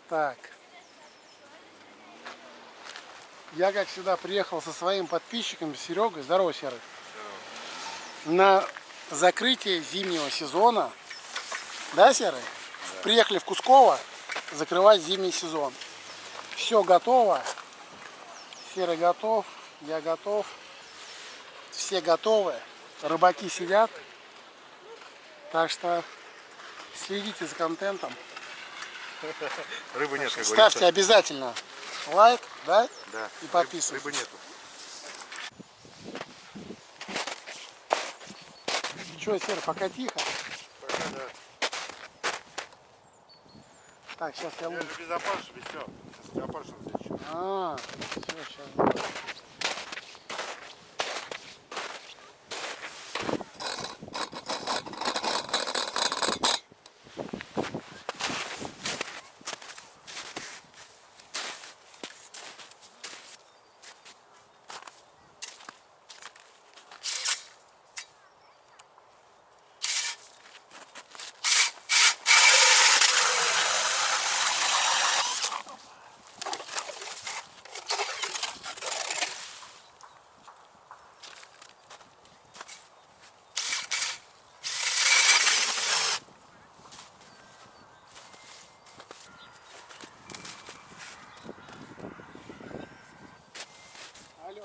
Так. Я, как всегда, приехал со своим подписчиком Серегой. Здорово, Серый. На закрытие зимнего сезона. Да, Серый? Да. Приехали в Кусково закрывать зимний сезон. Все готово. Серый готов, я готов. Все готовы. Рыбаки сидят. Так что следите за контентом. Рыбы нет, как Ставьте говорится. обязательно лайк, да? Да. И подписывайтесь. Рыбы нету. Че, Серый, пока тихо? Пока да. Так, сейчас я лучше. Без опарыша, без все. Без опарыша здесь еще. Все, сейчас. Алло.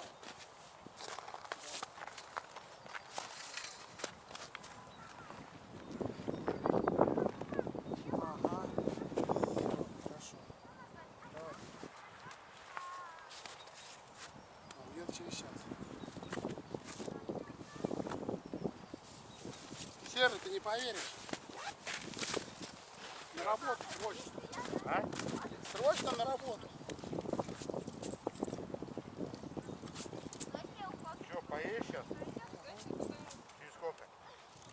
Ага. Хорошо. Давай. Уйдет через час. Серый, ты не поверишь. На работу срочно. А? Срочно на работу. Че, поедешь сейчас? Через сколько?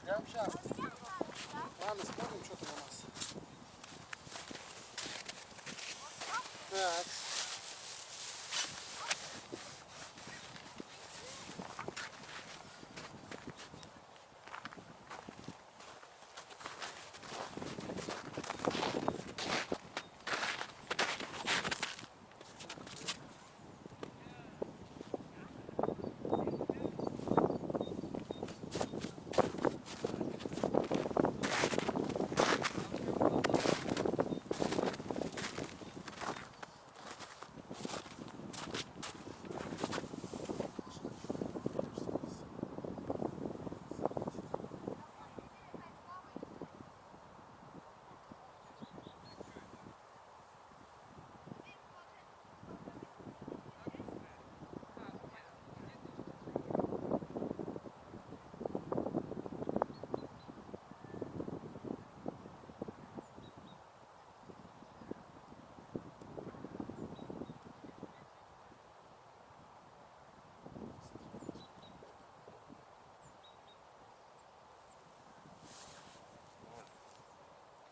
Прямо сейчас. Ладно, смотрим, что там у нас. Так.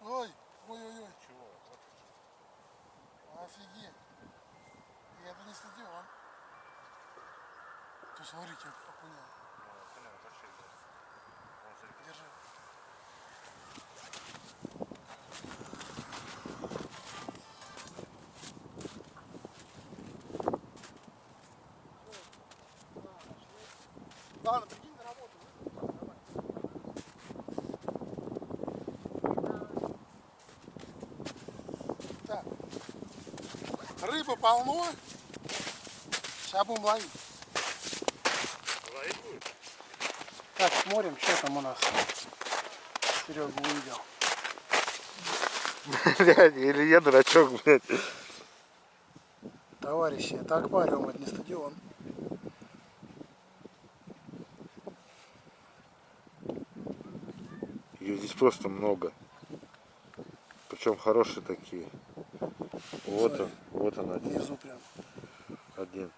Ой, ой-ой-ой. Чего? Офигеть. И это не стадион. Ты смотри, как окуняет. Понял, большие. Держи. Ладно, прикинь на работу. Давай. Так. Рыбы полно. Сейчас будем ловить. Ловить будет? Так, смотрим, что там у нас. Серега увидел. Блядь, или я дурачок, блядь. Товарищи, это аквариум, это не стадион. Ее здесь просто много. Причем хорошие такие. Вот Смотри, он, вот он один. внизу прям. Один.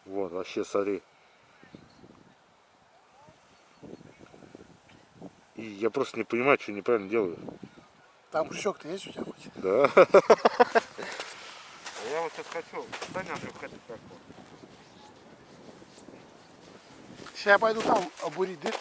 Вот, вообще, смотри. И я просто не понимаю, что неправильно делаю. Там крючок-то есть у тебя хоть? Да. Я вот сейчас хочу. Стань, Андрюх, это как вот. Сейчас я пойду там обурить дырку.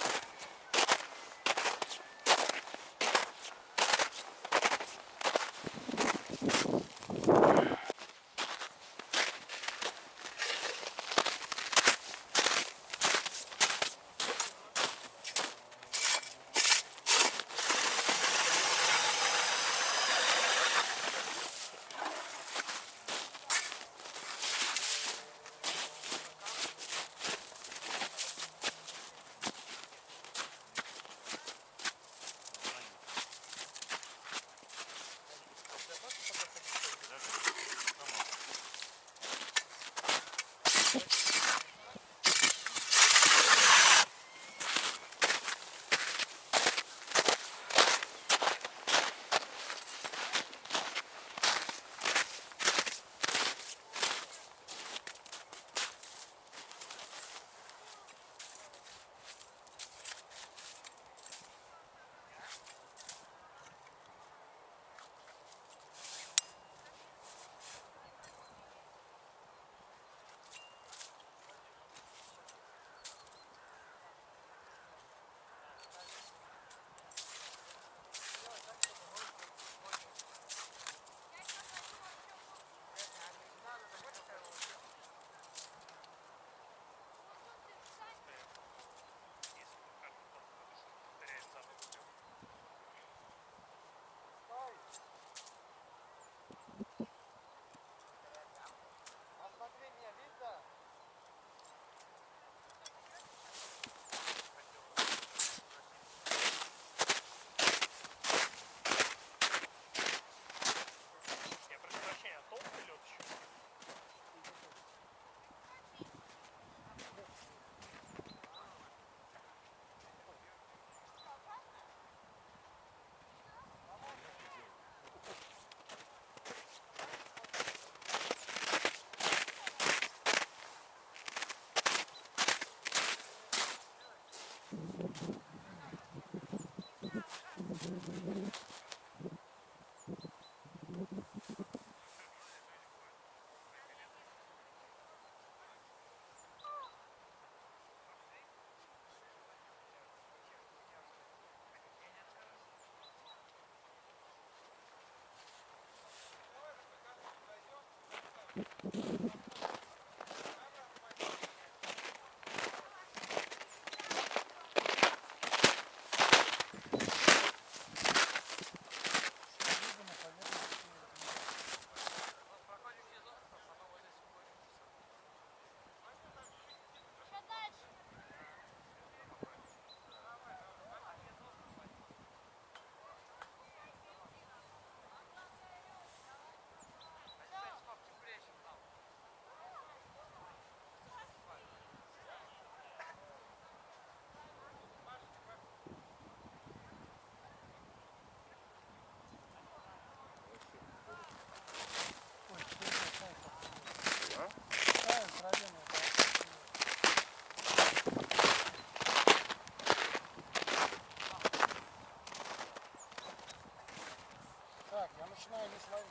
Так, я начинаю здесь ловить.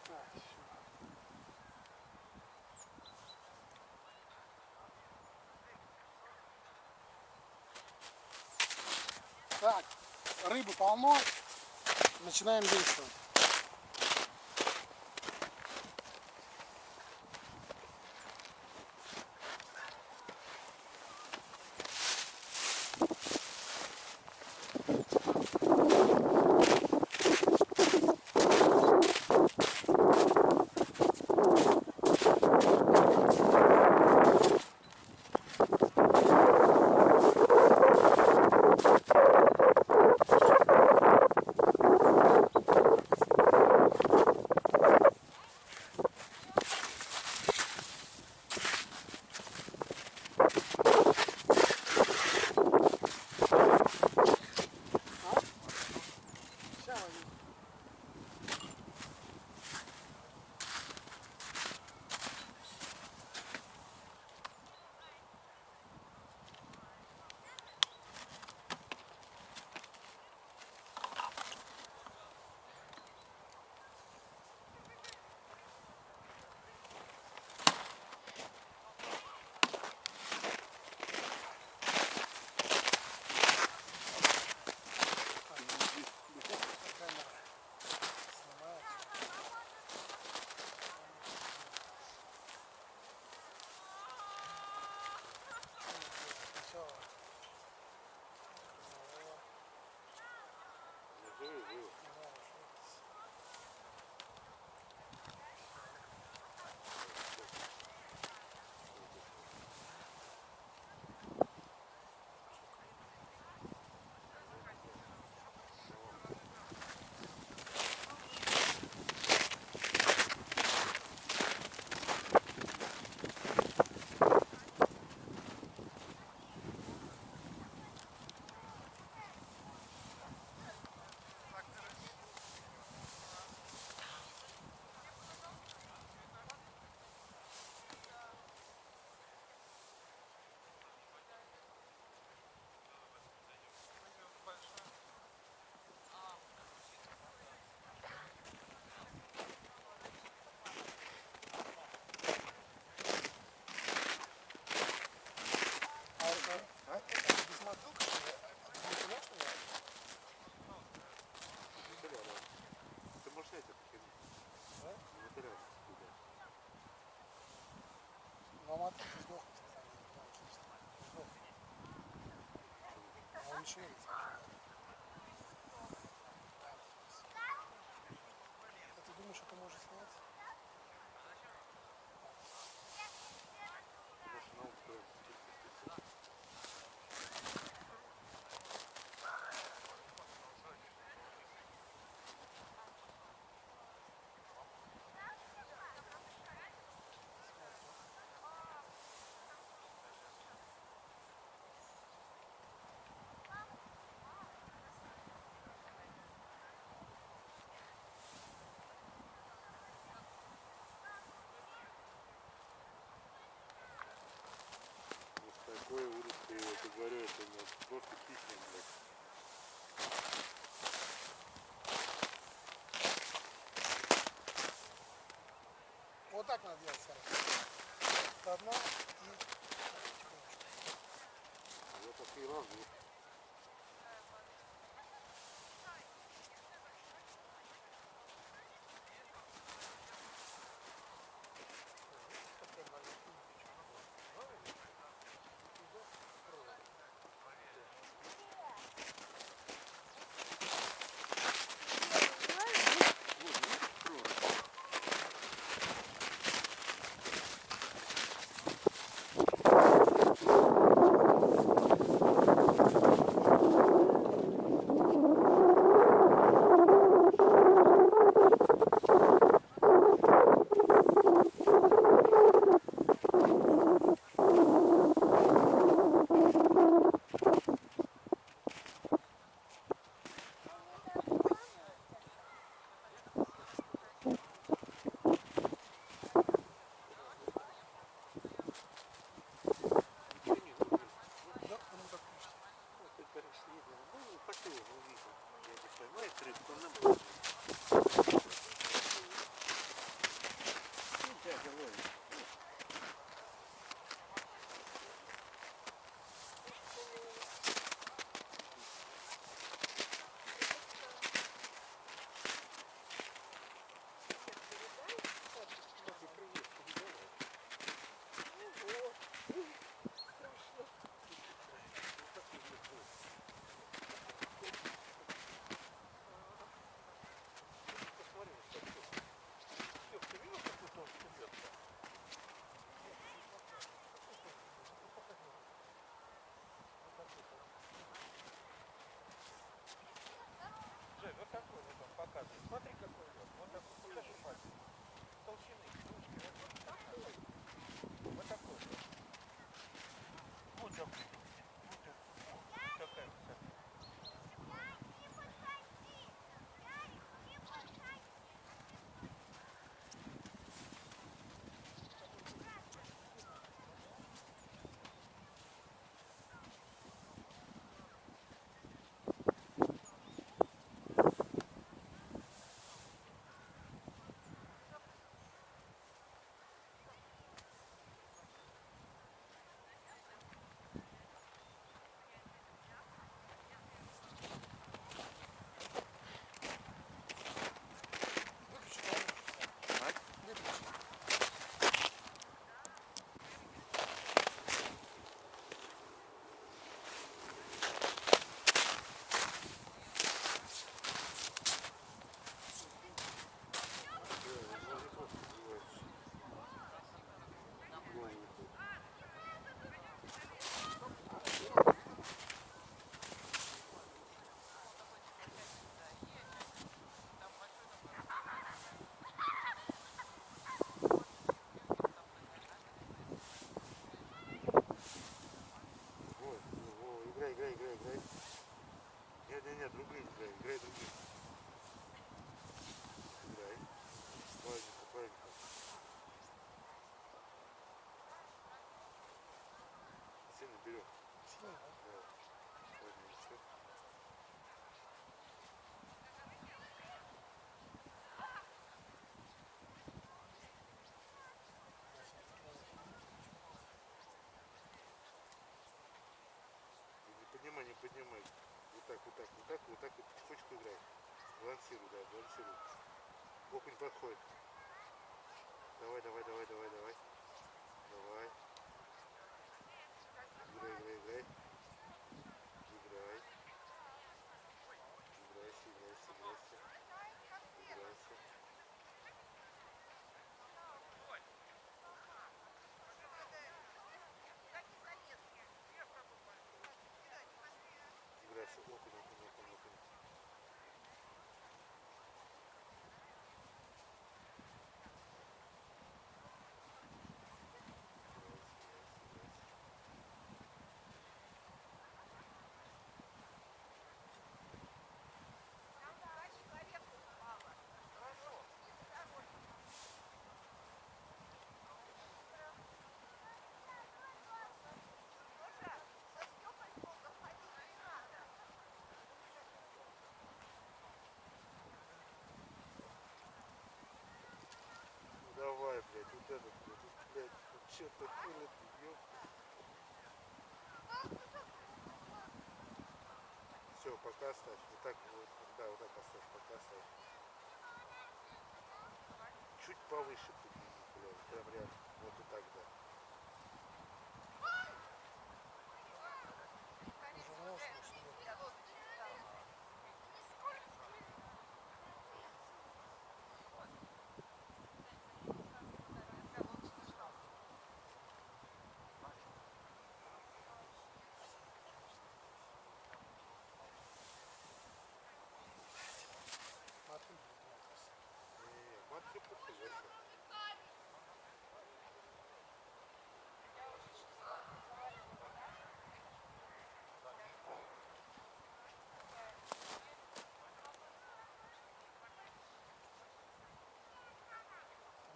Так, всё. Так, рыбы полно. Начинаем действовать. Сейчас ловить. Ты можешь эти покинуть. Да? Материально. Ну, а мотыль сдох, сдох. А он не шевелится. А ты думаешь, это может снять? Машина устроится. тебе говорю, это просто хищник, блядь. Вот так надо делать, Сара. Одна и Я так и ложу. Вот такой вот он показывает. Смотри, какой лед. Вот такой. Покажи пальцем. Толщины. Ручки. Вот такой лед. Вот такой. Вот такой. Вот такая высота. Играй. Нет, другие играй другие. Играй. Правильно. Сильно берем. сильно, да? Да. Ладно, все. Не поднимай. Вот так, потихонечку играй. Балансируй, да, балансируй. Окунь подходит. Давай. Давай. Играй. Играйся. Играйся. Окунь. что-то пилит, Все, пока оставь. Вот так вот, да, вот так оставь, пока оставь. Чуть повыше подними, блядь, прям рядом. Вот и так, да. Не, матки похуй вообще.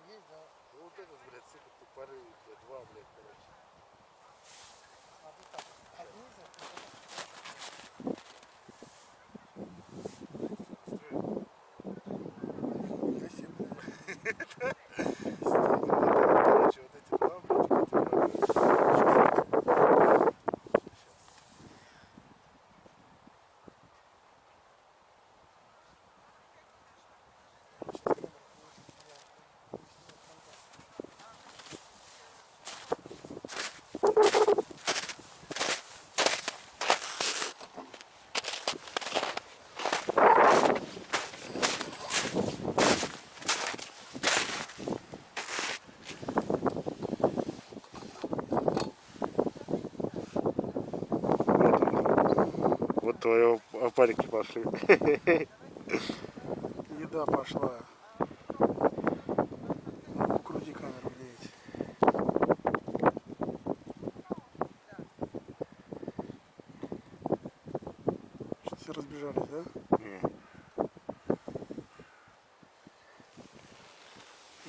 Есть, да. Ну вот этот, блядь, сука, тупорылый, блядь, два, блядь, короче. А вот так. Одни Короче, вот эти два, блядь, вот твои опарики пошли. еда пошла. Крути камеру, блядь. Что все разбежались, да? Не.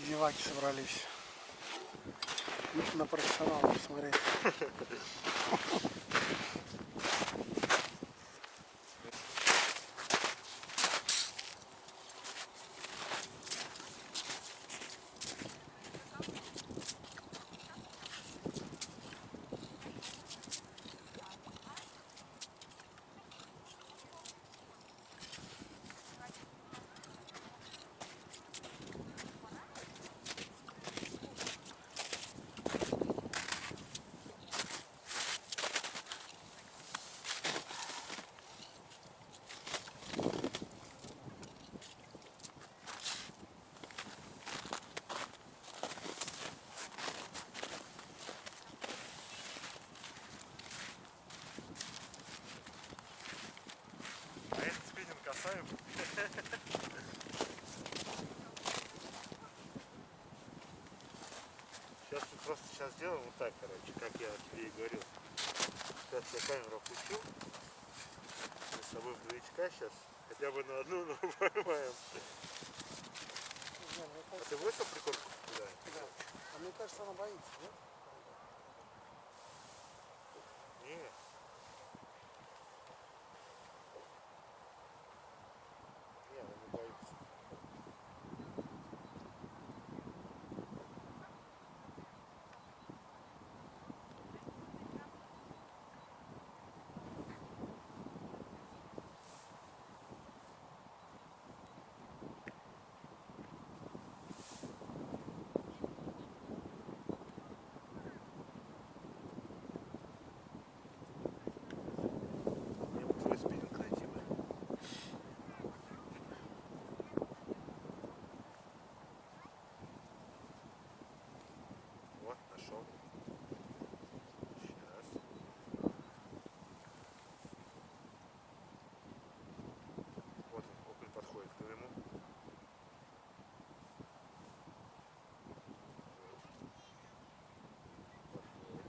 Зеваки собрались. На профессионалов посмотреть. А это спиннинг касаем. Сейчас мы просто сейчас сделаем вот так, короче, как я тебе и говорил. Сейчас я камеру опущу. Мы с тобой новичка сейчас хотя бы на одну ногу поймаем. А ты бросил прикормку туда? Да. А мне кажется, она боится, нет? Не. Не, она не боится. Мне бы твой спиннинг найти бы. Вот, нашел. Сейчас. Вот он, окунь подходит к твоему. Подходит.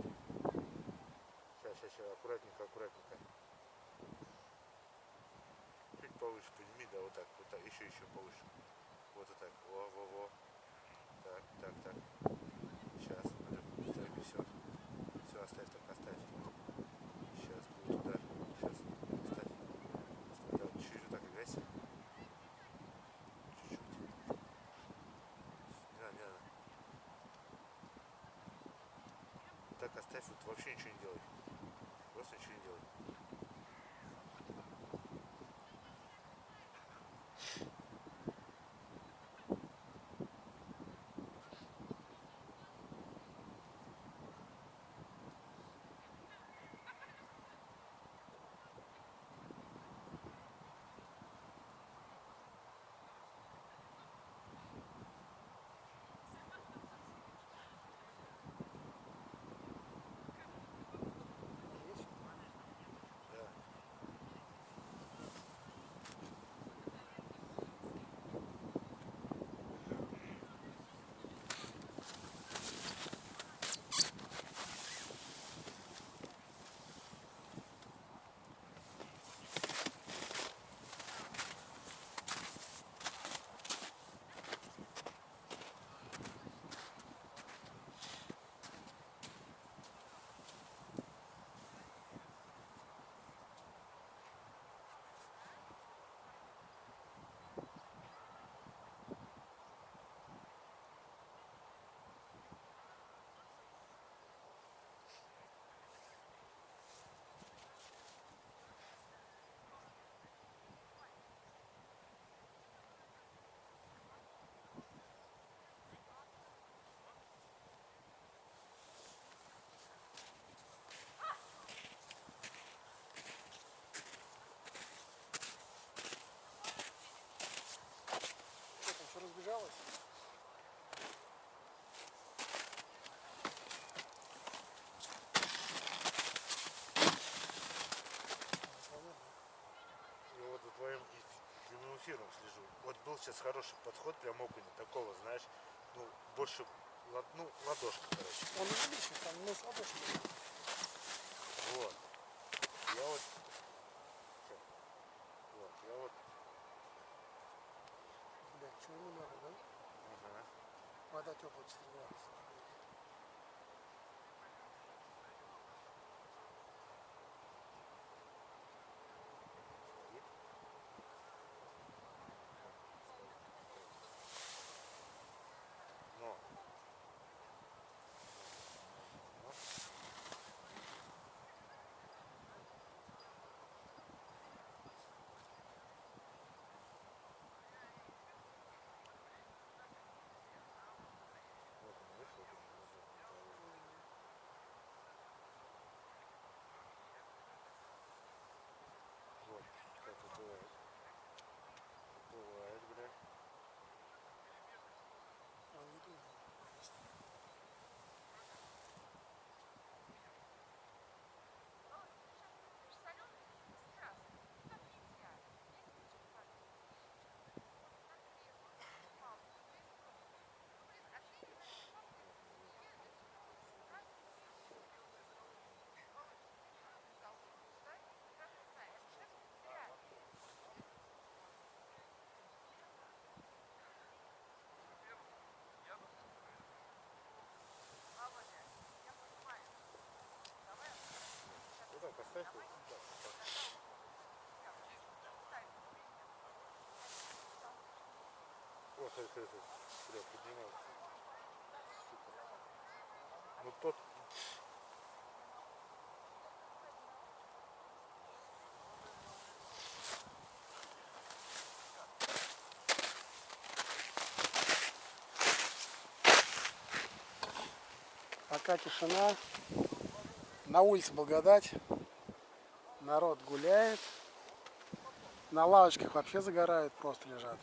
Сейчас, аккуратненько, аккуратненько. Чуть повыше подними, да, вот так, еще повыше. Вот так, во. Так. Сейчас, ставь, все, оставь, так, оставь. Сейчас будет удар, сейчас, оставь, да, чуть-чуть так играйся. Чуть-чуть. Не надо. так оставь, вот вообще ничего не делай. Просто ничего не делай. Да. Что там, все разбежалось? Я вот за твоим диминусиром слежу. Вот был сейчас хороший подход прям окуня, такого, знаешь, ну, больше, ну, ладошка, короче. Он увеличен, там нос ладошки. Вот. Я вот, ща. Вот, я вот, Блядь, что ему надо, да? ага. Вода теплая 4 градуса. Стоит. Но. Но. Вот он, видишь, вот он внизу. Вот, как вот бывает. Бывает, бля. Он не думает. Вот так, оставь вот так. Вот, смотри, бля, поднимал. Сука. Ну тот, Пока тишина. На улице благодать. Народ гуляет. На лавочках вообще загорают, просто лежат.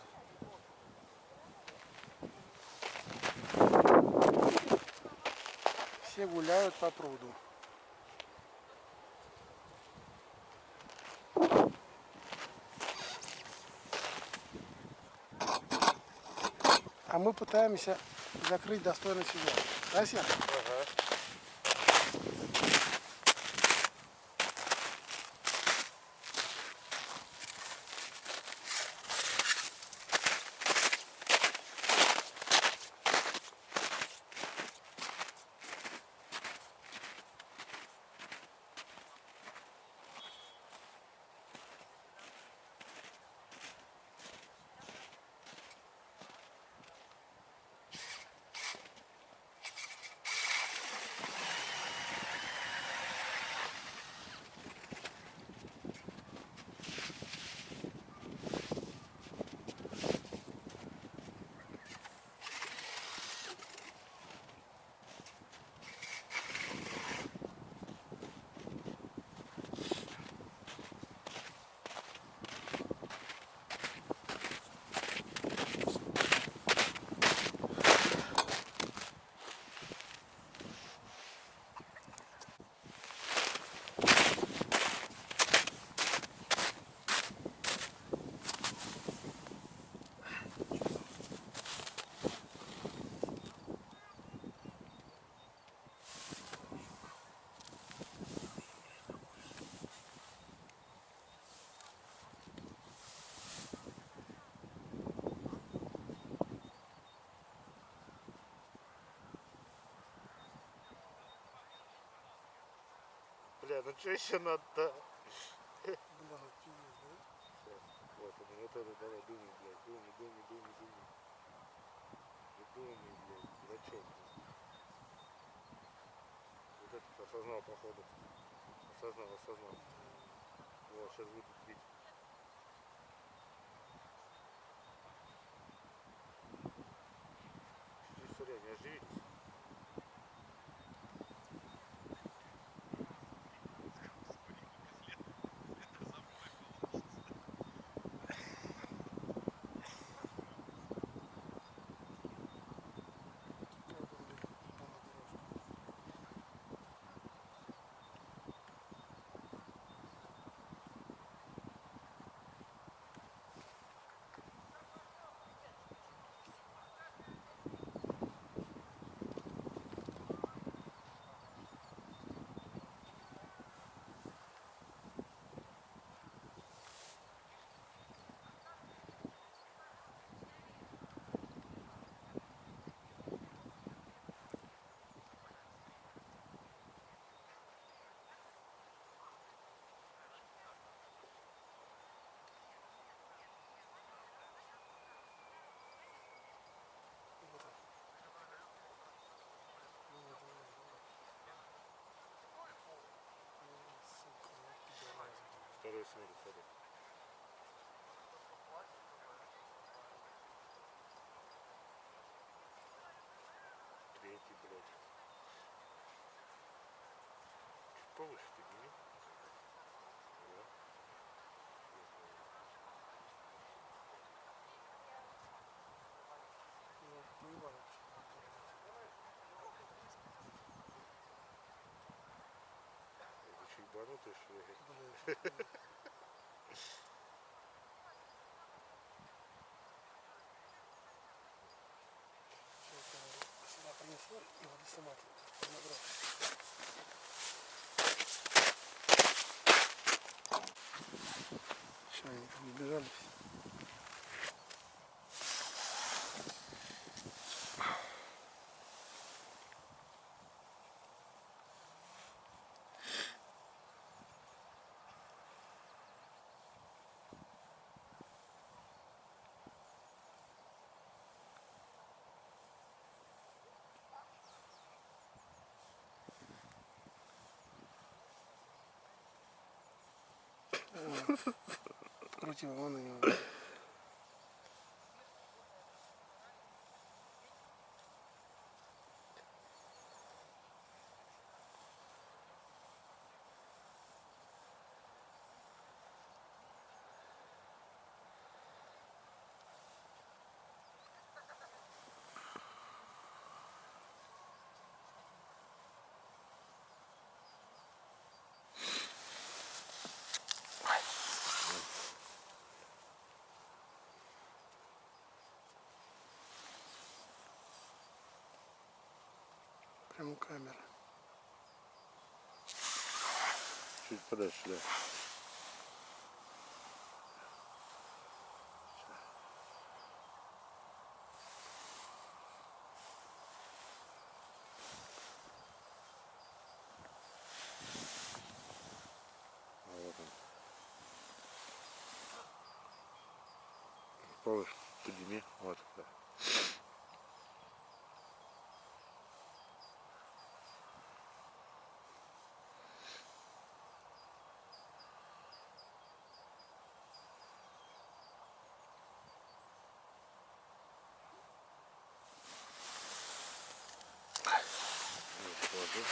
Все гуляют по пруду. А мы пытаемся закрыть достойно себя. Да, Сер? ага. Что еще надо? Бля, ну пиздец, да? Вот, у меня тоже давай думай, блядь. Думай. Да думай, блядь, дурачок. Вот этот осознал, походу. Осознал. Вот, сейчас будет бить. Чуть-чуть, смотри, не оживитесь. Как он, блядь, упал на дорожку. Вот так. Давай. Сука, вот пидорас. Второй смотри, смотри. Третий, блядь. Чуть повыше подними. Вот. Ну, поебало. Это что, ебанутый, что ли? Блядь. Сюда принесло и воды сама набрал. Все, они там не бежались. Подкрутил, вон они. Прям камера. Чуть подальше, да. А вот он. Повыше подними. Вот, да. Вот, положи.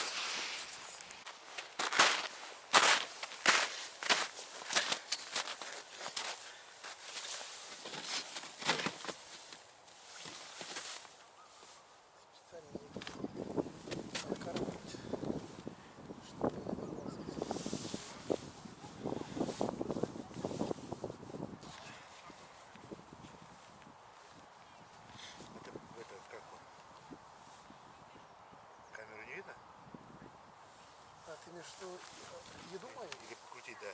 Специально не откармливать, чтобы не вырвался. Это как он? Камеру не видно? А ты имеешь в виду еду мою? Или покрутить, да?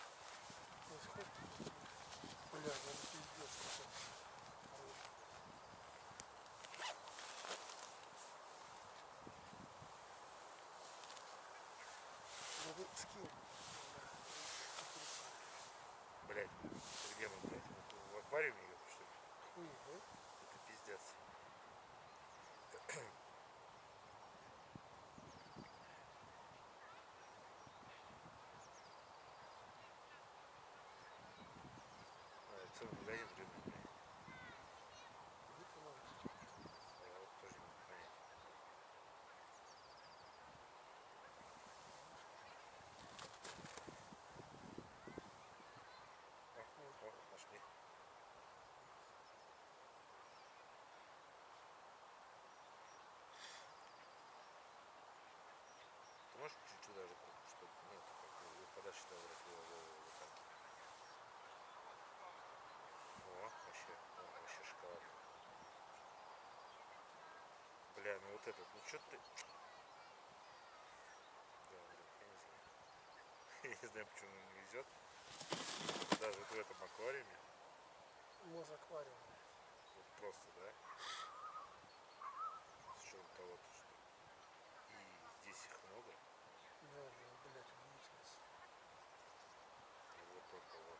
Бля, ну это пиздец какой-то. Ну ты скинь. что вот так. Вообще шоколадно. Бля, ну вот этот, ну что ты... Да, блин, я не знаю. Я не знаю, почему он не везет. Даже вот в этом аквариуме. Мозаквариум. Вот просто, да? С учетом того, что и здесь их много. Да, да, блядь, удивительность. И вот только вот.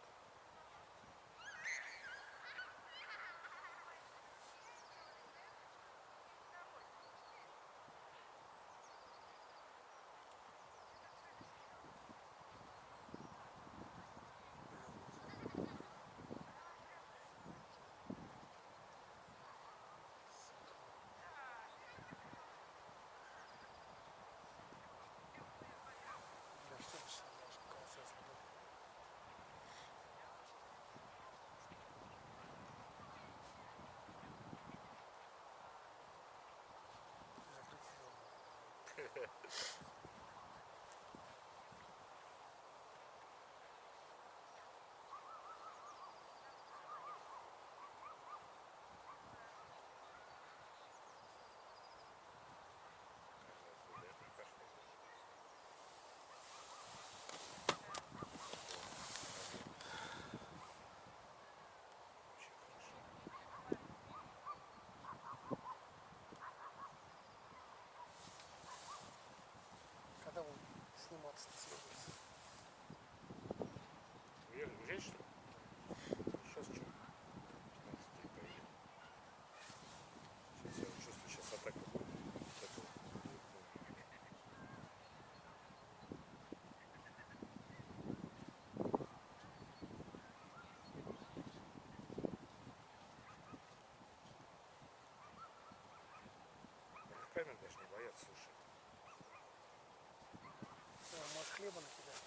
Бля, что это сейчас даже колоссально. Закрыть сезон. Когда будем сниматься съездить? Уезжать что ли? Сейчас что? 15 поедем. Сейчас я чувствую, сейчас атака будет. Вот это вот. Камер даже не боятся, слушай. Да, может хлеба накидать?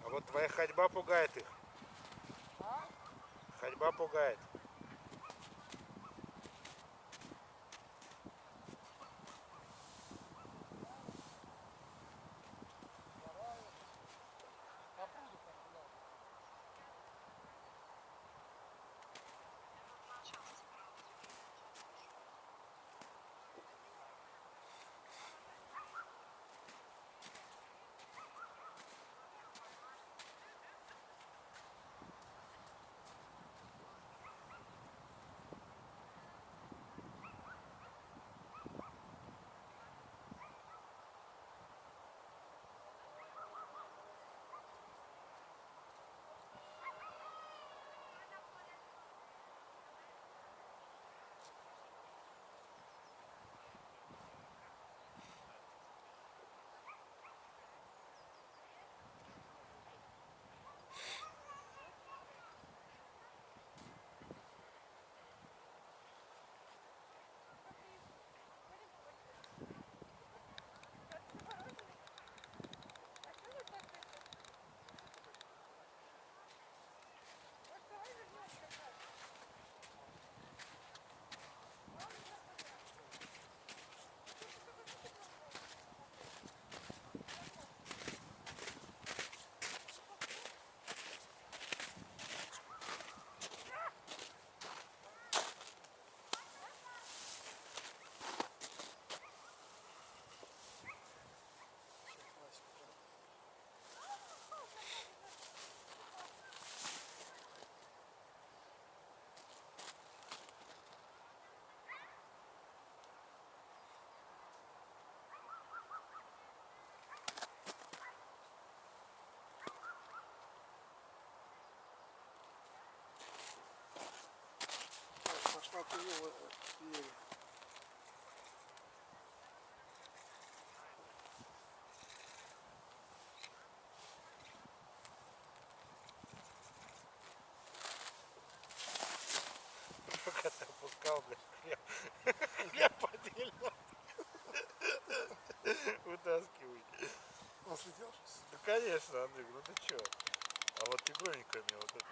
А вот твоя ходьба пугает их. А? Ходьба пугает. Попуду как надо. Пошла ты его двери. Пока ты опускал, блядь, хлеб подельно. Вытаскивай. Он слетел? Да конечно, Андрей, ну ты чё? А вот тигроненько мне вот это.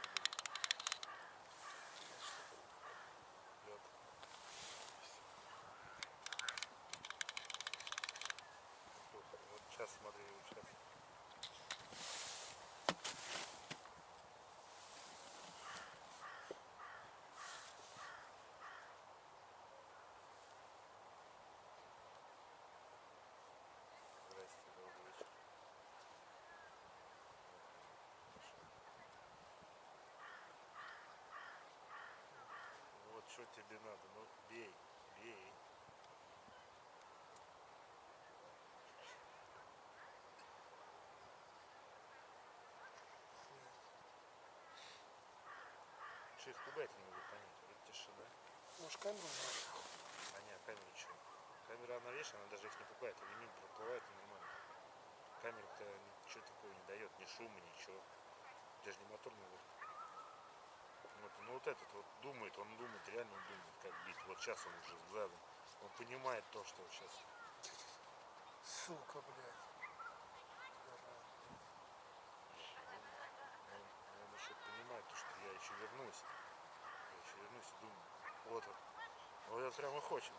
что тебе надо? Ну, бей, бей. Что их пугать, не могу понять. Вроде тишина. Может, камеру убрать? А не, а камера что? Камера она вешает, она даже их не пугает. Они мимо проплывают и нормально. Камера-то ничего такого не дает, ни шума, ничего. Даже не моторный вот. Вот, ну вот этот вот думает, он думает, реально он думает, как бить. Вот сейчас он уже задом. Он понимает то, что вот сейчас. Сука, блядь. Он еще понимает то, что я еще вернусь. Я еще вернусь и думаю. Вот он. Вот это прямо и хочет.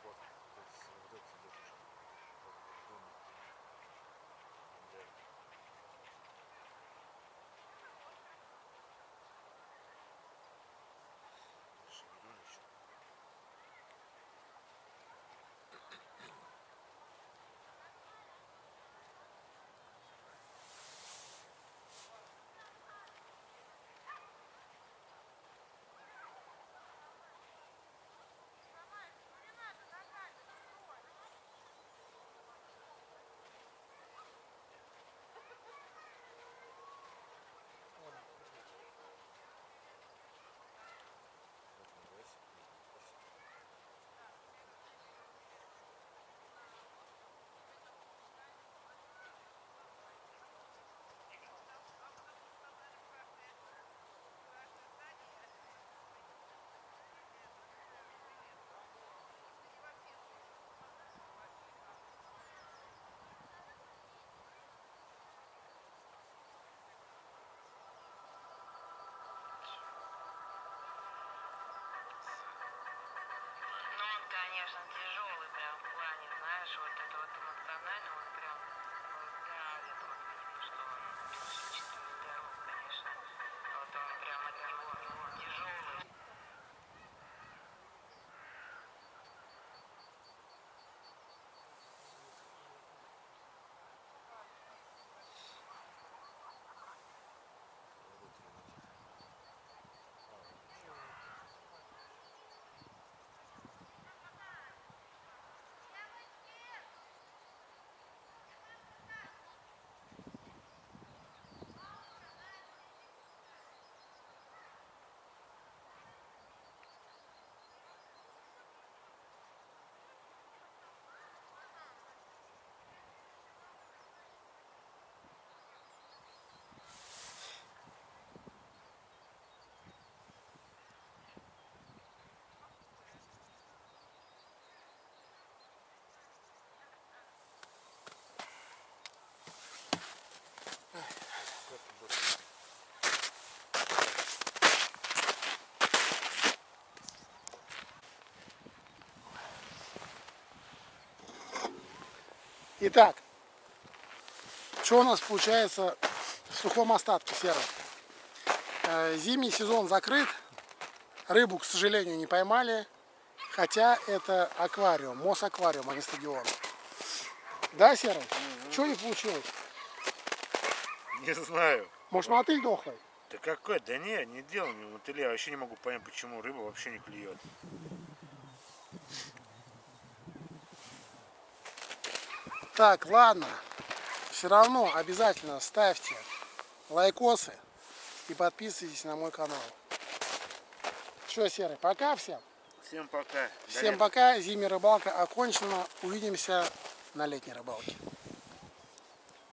Вот это идет уже. Вот думает. Реально. Шевелю еще. Вот он весь. Ну, он, конечно, тяжелый прям в плане, знаешь, вот это вот эмоционально, он прям тянет, вот видно, что он психически нездоров, конечно. Вот он прям это его тяжелый. Вот ее летит. А, вон еще. Как ты больше? Итак, что у нас получается в сухом остатке серого? Зимний сезон закрыт, рыбу, к сожалению, не поймали, хотя это аквариум, Мосаквариум, а не стадион. Да, Серый? Чего не получилось? Не знаю. Может, мотыль дохлый? Да какой? Да не делал мне мотыля. Я вообще не могу понять, почему рыба вообще не клюет. Так, ладно. Все равно обязательно ставьте лайкосы и подписывайтесь на мой канал. Что, Серый, пока всем. Всем пока. Всем пока. Зимняя рыбалка окончена. Увидимся на летней рыбалке.